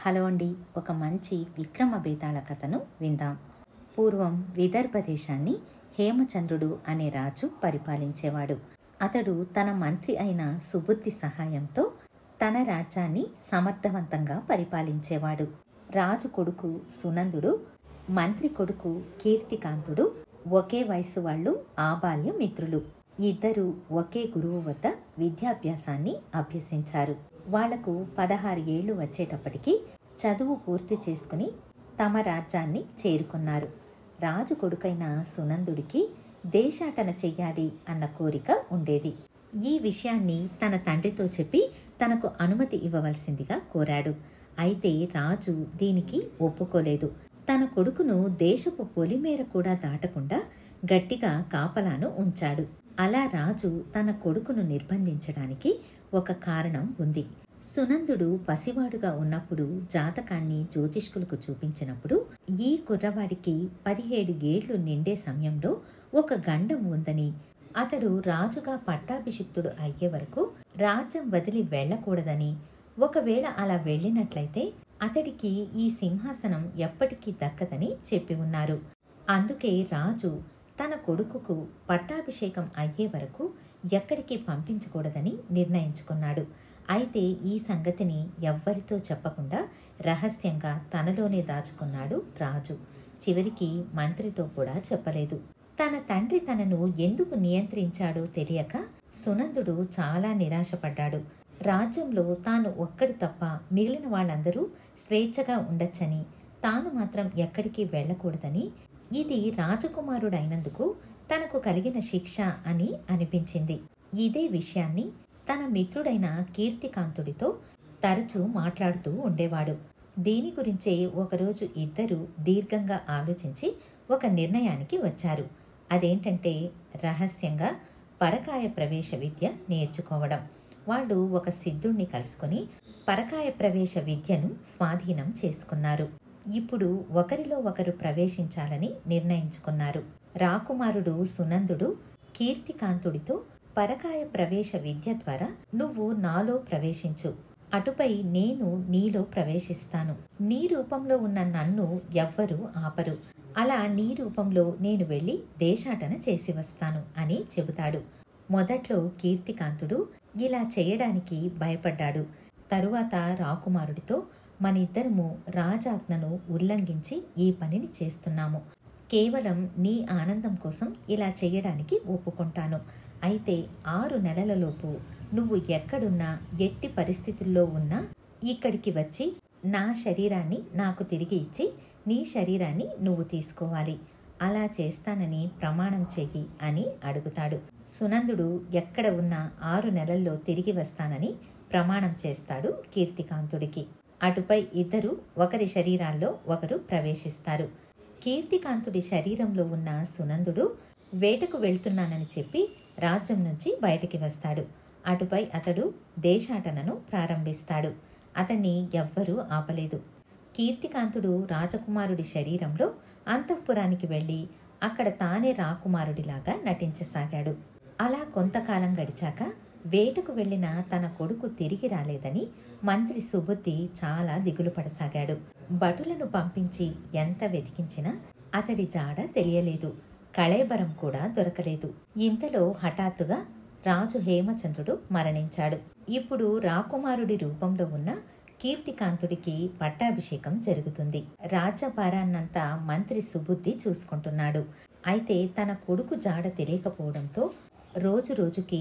Hello అండి. ఒక మంచి విక్రమ బేతాళ కథను విందాం. పూర్వం విదర్భ దేశాన్ని హేమచంద్రుడు అనే రాజు పరిపాలించేవాడు. అతడు తన మంత్రి అయిన సుబుద్ధి సహాయంతో తన రాజ్యాన్ని సమర్థవంతంగా పరిపాలించేవాడు. రాజు కొడుకు సునందుడు, మంత్రి కొడుకు కీర్తికాంతుడు ఒకే వయసు వాళ్ళు, ఆబాల్య మిత్రులు. ఇద్దరు ఒకే గురువు వద్ద విద్యాభ్యాసాన్ని అభ్యసించారు. వాళ్లకు 16 ఏళ్లు వచ్చేటప్పటికి చదువు పూర్తి చేసుకుని తమ రాజ్యాన్ని చేరుకున్నారు. రాజు కొడుకైన సునందుడికి దేశాటన చెయ్యాలి అన్న కోరిక ఉండేది. ఈ విషయాన్ని తన తండ్రితో చెప్పి తనకు అనుమతి ఇవ్వవలసిందిగా కోరాడు. అయితే రాజు దీనికి ఒప్పుకోలేదు. తన కొడుకును దేశపు పొలిమేర కూడా దాటకుండా గట్టిగా కాపలాను ఉంచాడు. అలా రాజు తన కొడుకును నిర్బంధించడానికి ఒక కారణం ఉంది. సునందుడు పసివాడుగా ఉన్నప్పుడు జాతకాన్ని జ్యోతిష్కులకు చూపించినప్పుడు ఈ కుర్రవాడికి 17 ఏళ్లు నిండే సమయంలో ఒక గండం ఉందని, అతడు రాజుగా పట్టాభిషిక్తుడు అయ్యే వరకు రాజ్యం వదిలి వెళ్ళకూడదని, ఒకవేళ అలా వెళ్ళినట్లయితే అతడికి ఈ సింహాసనం ఎప్పటికీ దక్కదని చెప్పి ఉన్నారు. అందుకే రాజు తన కొడుకుకు పట్టాభిషేకం అయ్యే వరకు ఎక్కడికి పంపించకూడదని నిర్ణయించుకున్నాడు. అయితే ఈ సంగతిని ఎవ్వరితో చెప్పకుండా రహస్యంగా తనలోనే దాచుకున్నాడు రాజు. చివరికి మంత్రితో కూడా చెప్పలేదు. తన తండ్రి తనను ఎందుకు నియంత్రించాడో తెలియక సునందుడు చాలా నిరాశపడ్డాడు. రాజ్యంలో తాను ఒక్కడు తప్ప మిగిలిన వాళ్ళందరూ స్వేచ్ఛగా ఉండొచ్చని, తాను మాత్రం ఎక్కడికి వెళ్ళకూడదని, ఇది రాజకుమారుడైనందుకు తనకు కలిగిన శిక్ష అని అనిపించింది. ఇదే విషయాన్ని తన మిత్రుడైన కీర్తికాంతుడితో తరచూ మాట్లాడుతూ ఉండేవాడు. దీని గురించే ఒకరోజు ఇద్దరు దీర్ఘంగా ఆలోచించి ఒక నిర్ణయానికి వచ్చారు. అదేంటంటే రహస్యంగా పరకాయ ప్రవేశ విద్య నేర్చుకోవడం. వాళ్ళు ఒక సిద్ధుణ్ణి కలుసుకొని పరకాయ ప్రవేశ విద్యను స్వాధీనం చేసుకున్నారు. ఇప్పుడు ఒకరిలో ఒకరు ప్రవేశించాలని నిర్ణయించుకున్నారు. రాకుమారుడు సునందుడు కీర్తికాంతుడితో పరకాయ ప్రవేశ విద్య ద్వారా నువ్వు నాలో ప్రవేశించు, అటుపై నేను నీలో ప్రవేశిస్తాను. నీ రూపంలో ఉన్న నన్ను ఎవ్వరూ ఆపరు. అలా నీ రూపంలో నేను వెళ్ళి దేశాటన చేసి వస్తాను అని చెబుతాడు. మొదట్లో కీర్తికాంతుడు ఇలా చేయడానికి భయపడ్డాడు. తరువాత రాకుమారుడితో మనిద్దరము రాజాజ్ఞను ఉల్లంఘించి ఈ పనిని చేస్తున్నాము. కేవలం నీ ఆనందం కోసం ఇలా చేయడానికి ఒప్పుకుంటాను. అయితే 6 నెలలలోపు నువ్వు ఎక్కడున్నా, ఎట్టి పరిస్థితుల్లో ఉన్నా ఇక్కడికి వచ్చి నా శరీరాన్ని నాకు తిరిగి ఇచ్చి నీ శరీరాన్ని నువ్వు తీసుకోవాలి. అలా చేస్తానని ప్రమాణం చెయ్యి అని అడుగుతాడు. సునందుడు ఎక్కడ ఉన్నా 6 నెలల్లో తిరిగి వస్తానని ప్రమాణం చేస్తాడు కీర్తికాంతుడికి. అటుపై ఇద్దరు ఒకరి శరీరాల్లో ఒకరు ప్రవేశిస్తారు. కీర్తికాంతుడి శరీరంలో ఉన్న సునందుడు వేటకు వెళ్తున్నానని చెప్పి రాజ్యం నుంచి బయటికి వస్తాడు. అటుపై అతడు దేశాటనను ప్రారంభిస్తాడు. అతన్ని ఎవ్వరూ ఆపలేదు. కీర్తికాంతుడు రాజకుమారుడి శరీరంలో అంతఃపురానికి వెళ్ళి అక్కడ తానే రాకుమారుడిలాగా నటించసాగాడు. అలా కొంతకాలం గడిచాక వేటకు వెళ్లిన తన కొడుకు తిరిగి రాలేదని మంత్రి సుబుద్ధి చాలా దిగులు పడసాగాడు. భటులను పంపించి ఎంత వెతికించినా అతడి జాడ తెలియలేదు. కళేబరం కూడా దొరకలేదు. ఇంతలో హఠాత్తుగా రాజు హేమచంద్రుడు మరణించాడు. ఇప్పుడు రాకుమారుడి రూపంలో ఉన్న కీర్తికాంతుడికి పట్టాభిషేకం జరుగుతుంది. రాజ్యభారాన్నంతా మంత్రి సుబుద్ధి చూసుకుంటున్నాడు. అయితే తన కొడుకు జాడ తెలియకపోవడంతో రోజు రోజుకి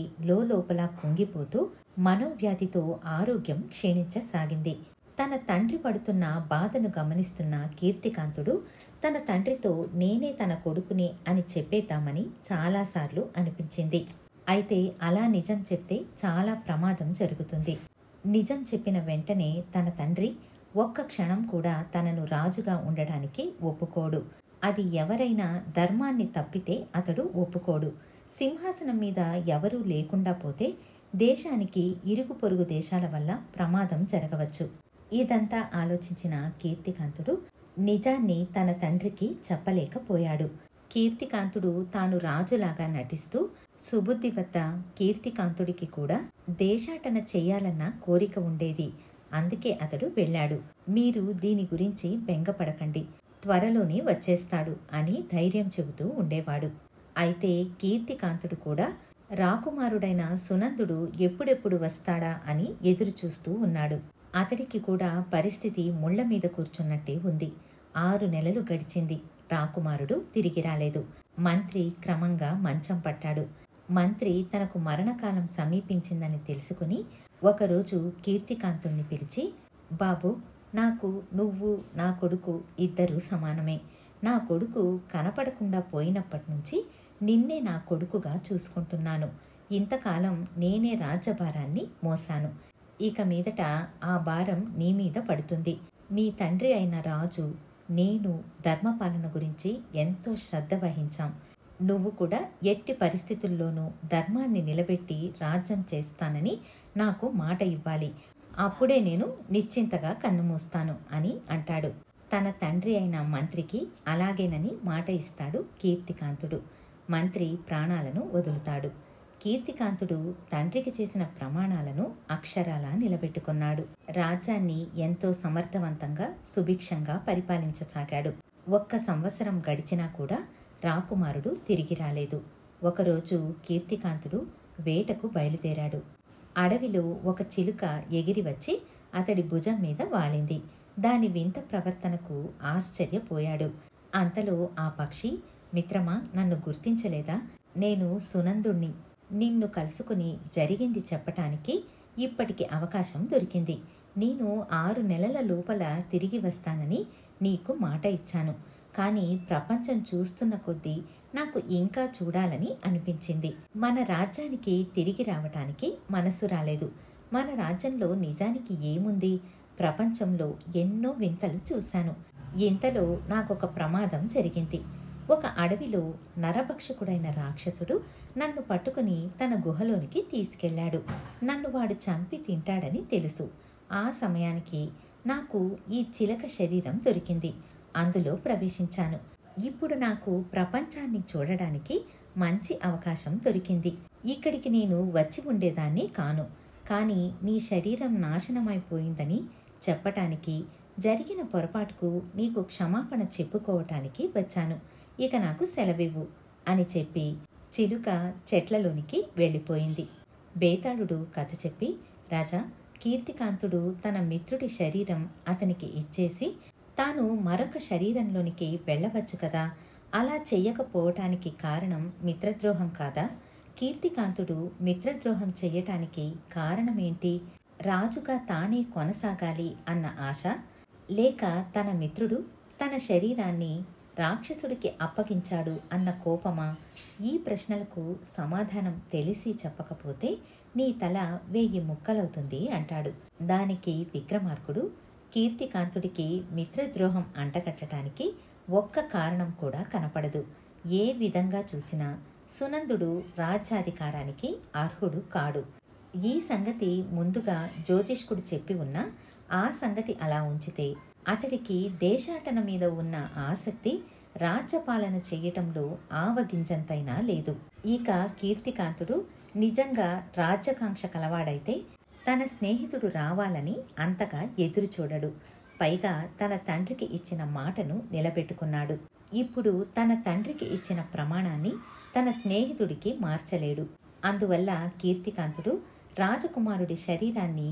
లోపల కుంగిపోతూ మనోవ్యాధితో ఆరోగ్యం క్షీణించసాగింది. తన తండ్రి పడుతున్న బాధను గమనిస్తున్న కీర్తికాంతుడు తన తండ్రితో నేనే తన కొడుకుని అని చెప్పేద్దామని చాలాసార్లు అనిపించింది. అయితే అలా నిజం చెప్తే చాలా ప్రమాదం జరుగుతుంది. నిజం చెప్పిన వెంటనే తన తండ్రి ఒక్క క్షణం కూడా తనను రాజుగా ఉండడానికి ఒప్పుకోడు. అది ఎవరైనా ధర్మాన్ని తప్పితే అతడు ఒప్పుకోడు. సింహాసనం మీద ఎవరూ లేకుండా పోతే దేశానికి ఇరుగు పొరుగు దేశాల వల్ల ప్రమాదం జరగవచ్చు. ఇదంతా ఆలోచించిన కీర్తికాంతుడు నిజాన్ని తన తండ్రికి చెప్పలేకపోయాడు. కీర్తికాంతుడు తాను రాజులాగా నటిస్తూ సుబుద్ధి వద్ద కీర్తికాంతుడికి కూడా దేశాటన చెయ్యాలన్న కోరిక ఉండేది. అందుకే అతడు వెళ్ళాడు. మీరు దీని గురించి బెంగపడకండి, త్వరలోనే వచ్చేస్తాడు అని ధైర్యం చెబుతూ ఉండేవాడు. అయితే కీర్తికాంతుడు కూడా రాకుమారుడైన సునందుడు ఎప్పుడెప్పుడు వస్తాడా అని ఎదురుచూస్తూ ఉన్నాడు. అతడికి కూడా పరిస్థితి ముళ్ల మీద కూర్చున్నట్టే ఉంది. 6 నెలలు గడిచింది. రాకుమారుడు తిరిగి రాలేదు. మంత్రి క్రమంగా మంచం పట్టాడు. మంత్రి తనకు మరణకాలం సమీపించిందని తెలుసుకుని ఒకరోజు కీర్తికాంతుణ్ణి పిలిచి, బాబు, నాకు నువ్వు, నా కొడుకు ఇద్దరూ సమానమే. నా కొడుకు కనపడకుండా పోయినప్పటి నుంచి నిన్నే నా కొడుకుగా చూసుకుంటున్నాను. ఇంతకాలం నేనే రాజ్యభారాన్ని మోసాను. ఇక మీదట ఆ భారం నీ మీద పడుతుంది. మీ తండ్రి అయిన రాజు, నేను ధర్మపాలన గురించి ఎంతో శ్రద్ధ వహించాం. నువ్వు కూడా ఎట్టి పరిస్థితుల్లోనూ ధర్మాన్ని నిలబెట్టి రాజ్యం చేస్తానని నాకు మాట ఇవ్వాలి. అప్పుడే నేను నిశ్చింతగా కన్నుమూస్తాను అని అంటాడు. తన తండ్రి అయిన మంత్రికి అలాగేనని మాట ఇస్తాడు కీర్తికాంతుడు. మంత్రి ప్రాణాలను వదులుతాడు. కీర్తికాంతుడు తండ్రికి చేసిన ప్రమాణాలను అక్షరాలా నిలబెట్టుకున్నాడు. రాజ్యాన్ని ఎంతో సమర్థవంతంగా సుభిక్షంగా పరిపాలించసాగాడు. 1 సంవత్సరం గడిచినా కూడా రాకుమారుడు తిరిగి రాలేదు. ఒకరోజు కీర్తికాంతుడు వేటకు బయలుదేరాడు. అడవిలో ఒక చిలుక ఎగిరి వచ్చి అతడి భుజం మీద వాలింది. దాని వింత ప్రవర్తనకు ఆశ్చర్యపోయాడు. అంతలో ఆ పక్షి, మిత్రమా, నన్ను గుర్తించలేదా? నేను సునందుణ్ణి. నిన్ను కలుసుకుని జరిగింది చెప్పటానికి ఇప్పటికి అవకాశం దొరికింది. నేను 6 నెలల లోపల తిరిగి వస్తానని నీకు మాట ఇచ్చాను. కానీ ప్రపంచం చూస్తున్న కొద్దీ నాకు ఇంకా చూడాలని అనిపించింది. మన రాజ్యానికి తిరిగి రావటానికి మనసు రాలేదు. మన రాజ్యంలో నిజానికి ఏముంది? ప్రపంచంలో ఎన్నో వింతలు చూశాను. ఇంతలో నాకొక ప్రమాదం జరిగింది. ఒక అడవిలో నరభక్షకుడైన రాక్షసుడు నన్ను పట్టుకుని తన గుహలోనికి తీసుకెళ్లాడు. నన్ను వాడు చంపి తింటాడని తెలుసు. ఆ సమయానికి నాకు ఈ చిలక శరీరం దొరికింది. అందులో ప్రవేశించాను. ఇప్పుడు నాకు ప్రపంచాన్ని చూడడానికి మంచి అవకాశం దొరికింది. ఇక్కడికి నేను వచ్చి ఉండేదాన్ని కాను. కానీ నీ శరీరం నాశనమైపోయిందని చెప్పటానికి, జరిగిన పొరపాటుకు నీకు క్షమాపణ చెప్పుకోవటానికి వచ్చాను. ఇక నాకు సెలవివ్వు అని చెప్పి చిలుక చెట్లలోనికి వెళ్ళిపోయింది. బేతాళుడు కథ చెప్పి, రాజా, కీర్తికాంతుడు తన మిత్రుడి శరీరం అతనికి ఇచ్చేసి తాను మరొక శరీరంలోనికి వెళ్ళవచ్చు కదా, అలా చెయ్యకపోవటానికి కారణం మిత్రద్రోహం కాదా? కీర్తికాంతుడు మిత్రద్రోహం చెయ్యటానికి కారణమేంటి? రాజుగా తానే కొనసాగాలి అన్న ఆశ, లేక తన మిత్రుడు తన శరీరాన్ని రాక్షసుడికి అప్పగించాడు అన్న కోపమా? ఈ ప్రశ్నలకు సమాధానం తెలిసి చెప్పకపోతే నీ తల 1000 ముక్కలవుతుంది అంటాడు. దానికి విక్రమార్కుడు, కీర్తికాంతుడికి మిత్రద్రోహం అంటగట్టడానికి ఒక్క కారణం కూడా కనపడదు. ఏ విధంగా చూసినా సునందుడు రాజ్యాధికారానికి అర్హుడు కాడు. ఈ సంగతి ముందుగా జ్యోతిష్కుడు చెప్పి ఉన్నా ఆ సంగతి అలా ఉంచితే అతడికి దేశాటన మీద ఉన్న ఆసక్తి రాజ్యపాలన చేయటంలో ఆవగింజంతైనా లేదు. ఇక కీర్తికాంతుడు నిజంగా రాజ్యకాంక్ష కలవాడైతే తన స్నేహితుడు రావాలని అంతగా ఎదురు చూడడు. పైగా తన తండ్రికి ఇచ్చిన మాటను నిలబెట్టుకున్నాడు. ఇప్పుడు తన తండ్రికి ఇచ్చిన ప్రమాణాన్ని తన స్నేహితుడికి మార్చలేడు. అందువల్ల కీర్తికాంతుడు రాజకుమారుడి శరీరాన్ని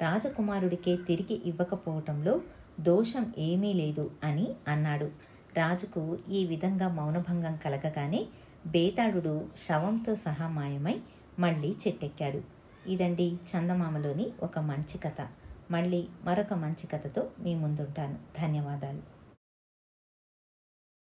రాజకుమారుడికే తిరిగి ఇవ్వకపోవటంలో దోషం ఏమీ లేదు అని అన్నాడు. రాజుకు ఈ విధంగా మౌనభంగం కలగగానే బేతాళుడు శవంతో సహా మాయమై మళ్ళీ చెట్టెక్కాడు. ఇదండి చందమామలోని ఒక మంచి కథ. మళ్ళీ మరొక మంచి కథతో మీ ముందుంటాను. ధన్యవాదాలు.